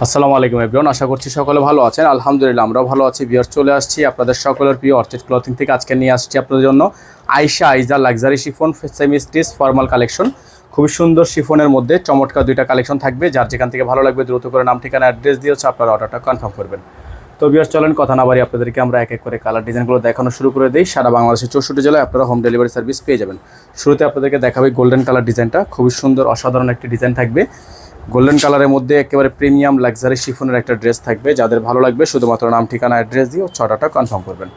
আসসালামু আলাইকুম এভরিওয়ান, আশা করছি সকলে ভালো আছেন। আলহামদুলিল্লাহ আমরাও ভালো আছি। ভিউয়ার্স, চলে আসছি আপনাদের সকলের প্রিয় অর্চিড ক্লথিং থেকে। আজকে নিয়ে আসছি আপনাদের জন্য Aiza luxury chiffon semi stitch formal collection. খুবই সুন্দর শিফনের মধ্যে চমৎকার দুইটা কালেকশন থাকবে। যার যেখান থেকে ভালো লাগবে দ্রুত করে নাম ঠিকানা অ্যাড্রেস দিয়ে হচ্ছে আপনারা অর্ডারটা কনফার্ম করবেন। তো ভিউয়ার্স, চলেন কথা না বাড়ি আপনাদেরকে আমরা এক এক করে কালার ডিজাইনগুলো দেখানো শুরু করে দিই। সারা বাংলাদেশের 64 জেলায় আপনারা হোম ডেলিভারি সার্ভিস পেয়ে যাবেন। শুরুতে আপনাদেরকে দেখাবে গোল্ডেন কালার ডিজাইনটা। খুবই সুন্দর অসাধারণ একটি ডিজাইন থাকবে। গোল্ডেন কালারের মধ্যে একেবারে প্রিমিয়াম লাক্সারি শিফনের একটা ড্রেস থাকবে। যাদের ভালো লাগবে শুধুমাত্র নাম ঠিকানা অ্যাড্রেস দিয়ে অর্ডারটা কনফার্ম করবেন।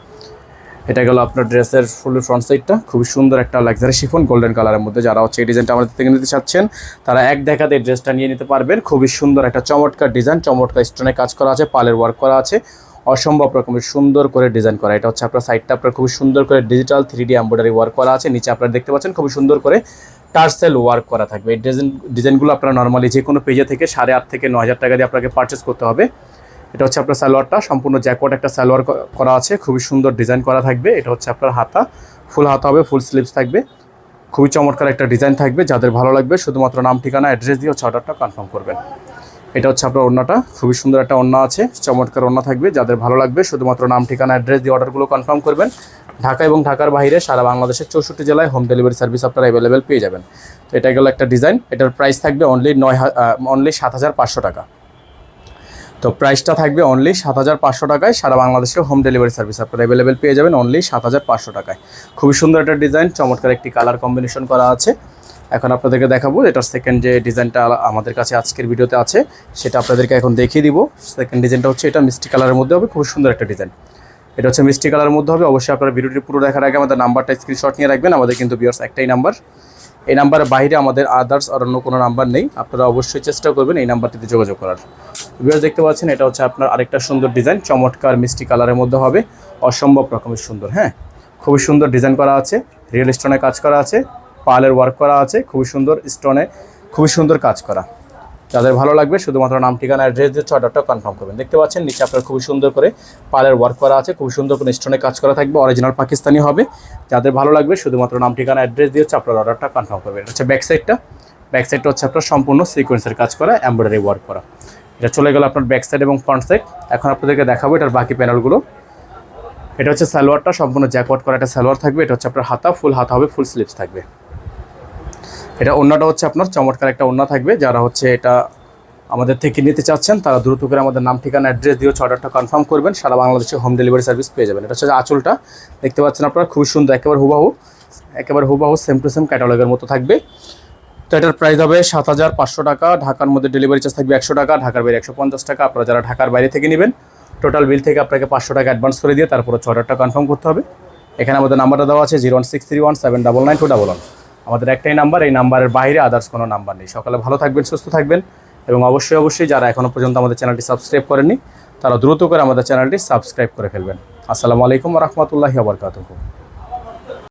এটা গেল আপনার ড্রেসের ফুল ফ্রন্ট সাইডটা। খুবই সুন্দর একটা লাক্সারি শিফন গোল্ডেন কালারের মধ্যে। যারা হচ্ছে এই ডিজাইনটা আমাদের থেকে নিতে চাচ্ছেন তারা এক দেখাতে এই ড্রেসটা নিয়ে নিতে পারবেন। খুবই সুন্দর একটা চমৎকার ডিজাইন, চমৎকার স্টোনে কাজ করা আছে, পালের ওয়ার্ক করা আছে, অসম্ভব রকমের সুন্দর করে ডিজাইন করা। এটা হচ্ছে আপনার সাইডটা আপনার খুবই সুন্দর করে ডিজিটাল 3D এমব্রয়ডারি ওয়ার্ক করা আছে। নিচে আপনারা দেখতে পাচ্ছেন খুবই সুন্দর করে টার্সেল ওয়ার্ক করা থাকবে। এই ডিজাইনগুলো আপনারা নর্মালি যে কোনো পেজে থেকে 8,500 থেকে 9,000 টাকা দিয়ে আপনাকে পারচেস করতে হবে। এটা হচ্ছে আপনার সালোয়ারটা, সম্পূর্ণ জ্যাকওয়ার্ড একটা সালোয়ার করা আছে, খুবই সুন্দর ডিজাইন করা থাকবে। এটা হচ্ছে আপনার হাতা, ফুল হাতা হবে, ফুল স্লিভস থাকবে। খুবই চমৎকার একটা ডিজাইন থাকবে। যাদের ভালো লাগবে শুধুমাত্র নাম ঠিকানা অ্যাড্রেস দিয়ে অর্ডারটা কনফার্ম করবেন। এটা হচ্ছে আপনার ওড়নাটা, খুবই সুন্দর একটা ওড়না আছে, চমৎকার ওড়না থাকবে। যাদের ভালো লাগবে শুধুমাত্র নাম ঠিকানা অ্যাড্রেস দিয়ে অর্ডারগুলো কনফার্ম করবেন। ঢাকা এবং ঢাকার বাইরে সারা বাংলাদেশের 64 জেলায় হোম ডেলিভারি সার্ভিস আপনারা অ্যাভেলেবেল পেয়ে যাবেন। তো এটা গেল একটা ডিজাইন। এটার প্রাইস থাকবে অনলি 7,500 টাকা। তো প্রাইসটা থাকবে অনলি 7,500 টাকায়। সারা বাংলাদেশে হোম ডেলিভারি সার্ভিস আপনারা অ্যাভেলেবেল পেয়ে যাবেন অনলি 7,500 টাকায়। খুবই সুন্দর একটা ডিজাইন, চমৎকার একটি কালার কম্বিনেশন করা আছে। এখন আপনাদেরকে দেখাবো এটার সেকেন্ড যে ডিজাইনটা আমাদের কাছে আজকের ভিডিওতে আছে সেটা আপনাদেরকে এখন দেখিয়ে দিব। সেকেন্ড ডিজাইনটা হচ্ছে এটা মিষ্টি কালারের মধ্যে হবে, খুব সুন্দর একটা ডিজাইন। এটা হচ্ছে মিষ্টি কালারের মধ্যে হবে। অবশ্যই আপনারা ভিডিওটি পুরো দেখার আগে আমাদের নাম্বারটা স্ক্রিনশট নিয়ে রাখবেন। আমাদের কিন্তু ভিউয়ার্স একটাই নাম্বার, এই নাম্বারের বাইরে আমাদের আদার্স আর অন্য কোনো নাম্বার নেই। আপনারা অবশ্যই চেষ্টা করবেন এই নাম্বারটিতে যোগাযোগ করার। ভিউয়ার্স, দেখতে পাচ্ছেন এটা হচ্ছে আপনার আরেকটা সুন্দর ডিজাইন, চমৎকার মিষ্টি কালারের মধ্যে হবে, অসম্ভব রকমের সুন্দর। হ্যাঁ, খুবই সুন্দর ডিজাইন করা আছে, রিয়েল স্টোনে কাজ করা আছে, পালের ওয়ার্ক করা আছে, খুবই সুন্দর স্টোনে, খুবই সুন্দর কাজ করা। যাদের ভালো লাগবে শুধুমাত্র নাম ঠিকানা অ্যাড্রেস দিয়ে অর্ডারটা কনফার্ম করবেন। দেখতে পাচ্ছেন নিচে আপনার খুবই সুন্দর করে পালের ওয়ার্ক করা আছে, খুবই সুন্দর করে স্টোনে কাজ করা থাকবে, অরিজিনাল পাকিস্তানি হবে। যাদের ভালো লাগবে শুধুমাত্র নাম ঠিকানা অ্যাড্রেস দিয়ে আপনার অর্ডারটা কনফার্ম করবেন। এটা হচ্ছে ব্যাক সাইডটা হচ্ছে আপনার সম্পূর্ণ সিকোয়েন্সের কাজ করা, এমব্রয়ডারি ওয়ার্ক করা। এটা চলে গেল আপনার ব্যাক সাইড এবং ফ্রন্ট সাইড। এখন আপনাদেরকে দেখাবো এটার বাকি প্যানেলগুলো। এটা হচ্ছে সালোয়ারটা, সম্পূর্ণ জ্যাকওয়ার্ড করা একটা সালোয়ার থাকবে। এটা হচ্ছে আপনার হাতা, ফুল হাতা হবে, ফুল স্লিভস থাকবে। এটা ওড়নাটা হচ্ছে আপনার চমৎকার একটা ওড়না থাকবে। যারা হচ্ছে এটা আমাদের থেকে নিতে চাচ্ছেন তারা দ্রুত করে আমাদের নাম ঠিকানা অ্যাড্রেস দিয়ে অর্ডারটা কনফার্ম করবেন। সারা বাংলাদেশে হোম ডেলিভারি সার্ভিস পেয়ে যাবেন। এটা হচ্ছে আঁচলটা, দেখতে পাচ্ছেন আপনারা, খুবই সুন্দর, একেবারে হুবাহু সেম টু সেম ক্যাটালগের মতো থাকবে। তো এটার প্রাইস হবে 7,500 টাকা। ঢাকার মধ্যে ডেলিভারি চার্জ থাকবে 100 টাকা, ঢাকার বাইরে 150 টাকা। আপনারা যারা ঢাকার বাইরে থেকে নেবেন টোটাল বিল থেকে আপনাকে 500 টাকা অ্যাডভান্স করে দিয়ে তারপর অর্ডারটা কনফার্ম করতে হবে। এখানে আমাদের নাম্বারটা দেওয়া আছে 01631799211। আমাদের একটাই নাম্বার, এই নাম্বারের বাইরে আদার্স কোনো নাম্বার নেই। সকালে ভালো থাকবেন, সুস্থ থাকবেন এবং অবশ্যই যারা এখনও পর্যন্ত আমাদের চ্যানেলটি সাবস্ক্রাইব করেননি তারা দ্রুত করে আমাদের চ্যানেলটি সাবস্ক্রাইব করে ফেলবেন। আসসালামু আলাইকুম ওয়া রাহমাতুল্লাহি ওয়া বারাকাতুহু।